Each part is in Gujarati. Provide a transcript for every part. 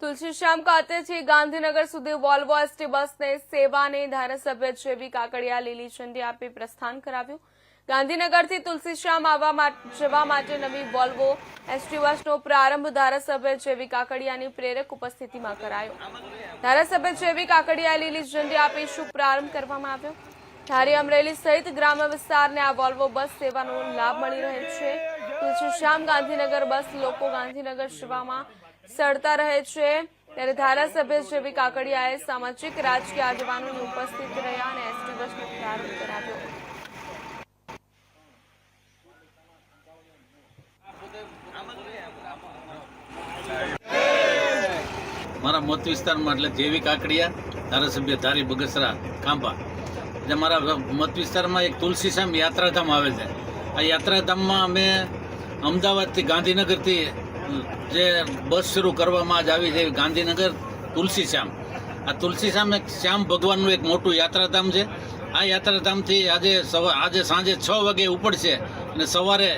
તુલસીશ્યામ ખાતેથી ગાંધીનગર સુધી વોલ્વો એસટી બસને સેવાને ધારાસભ્ય જેવી કાકડિયા લીલી ઝંડી આપી પ્રસ્થાન કરાવ્યું। ગાંધીનગરથી તુલસીશ્યામ જવા માટે નવી વોલ્વો એસટી બસનો પ્રારંભ ધારાસભ્ય જેવી કાકડિયાની પ્રેરક ઉપસ્થિતિમાં કરાયો। ધારાસભ્ય જેવી કાકડિયાએ લીલી ઝંડી આપી શુભ પ્રારંભ કરવામાં આવ્યો। ધારી અમરેલી સહિત ગ્રામ્ય વિસ્તારને આ વોલ્વો બસ સેવાનો લાભ મળી રહ્યો છે। તુલસીશ્યામ ગાંધીનગર બસ લોકો ગાંધીનગર જવામાં સડતા રહે છે, ત્યારે ધારાસભ્ય જેવી કાકડિયાએ સામાજિક રાજકીય આગેવાનોની ઉપસ્થિત રહ્યા અને એસટી બસનો પ્રારંભ કરાવ્યો। મારા મત વિસ્તારમાં એટલે જેવી કાકડિયા ધારાસભ્ય ધારી બગસરા ખાંભા એટલે મારા મત વિસ્તારમાં એક તુલસીશ્યામ યાત્રાધામ આવે છે। આ યાત્રાધામમાં અમે અમદાવાદથી ગાંધીનગરથી જે બસ શરૂ કરવામાં જ આવી છે ગાંધીનગર તુલસીશ્યામ। આ તુલસીશ્યામ એક શ્યામ ભગવાનનું એક મોટું યાત્રાધામ છે। આ યાત્રાધામથી આજે સાંજે 6 વાગે ઉપડશે અને સવારે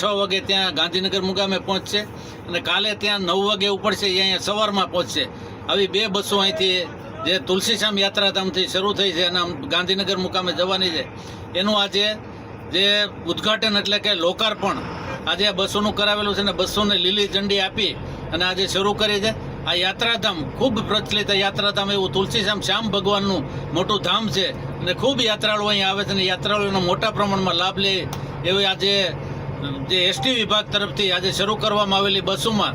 6 વાગે ત્યાં ગાંધીનગર મુકામે પહોંચશે અને કાલે ત્યાં 9 વાગે ઉપડશે, અહીંયા સવારમાં પહોંચશે। આવી 2 બસો અહીંથી જે તુલસીશ્યામ યાત્રાધામથી શરૂ થઈ છે અને ગાંધીનગર મુકામે જવાની છે, એનું આજે જે ઉદ્ઘાટન એટલે કે લોકાર્પણ આજે આ બસોનું કરાવેલું છે ને બસોને લીલી ઝંડી આપી અને આજે શરૂ કરી છે। આ યાત્રાધામ ખૂબ પ્રચલિત યાત્રાધામ એવું તુલસીશ્યામ શ્યામ ભગવાનનું મોટું ધામ છે અને ખૂબ યાત્રાળુઓ અહીં આવે છે અને યાત્રાળુઓનો મોટા પ્રમાણમાં લાભ લે એવી આજે જે એસટી વિભાગ તરફથી આજે શરૂ કરવામાં આવેલી બસોમાં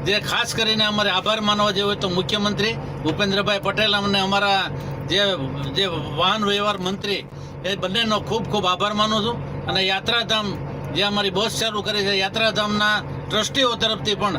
જે ખાસ કરીને અમારે આભાર માનવા જેવો તો મુખ્યમંત્રી ભૂપેન્દ્રભાઈ પટેલ અને અમારા જે વાહન વ્યવહાર મંત્રી એ બંનેનો ખૂબ ખૂબ આભાર માનું છું। અને યાત્રાધામ જે અમારી બસ ચાલુ કરી છે યાત્રાધામના ટ્રસ્ટીઓ તરફથી પણ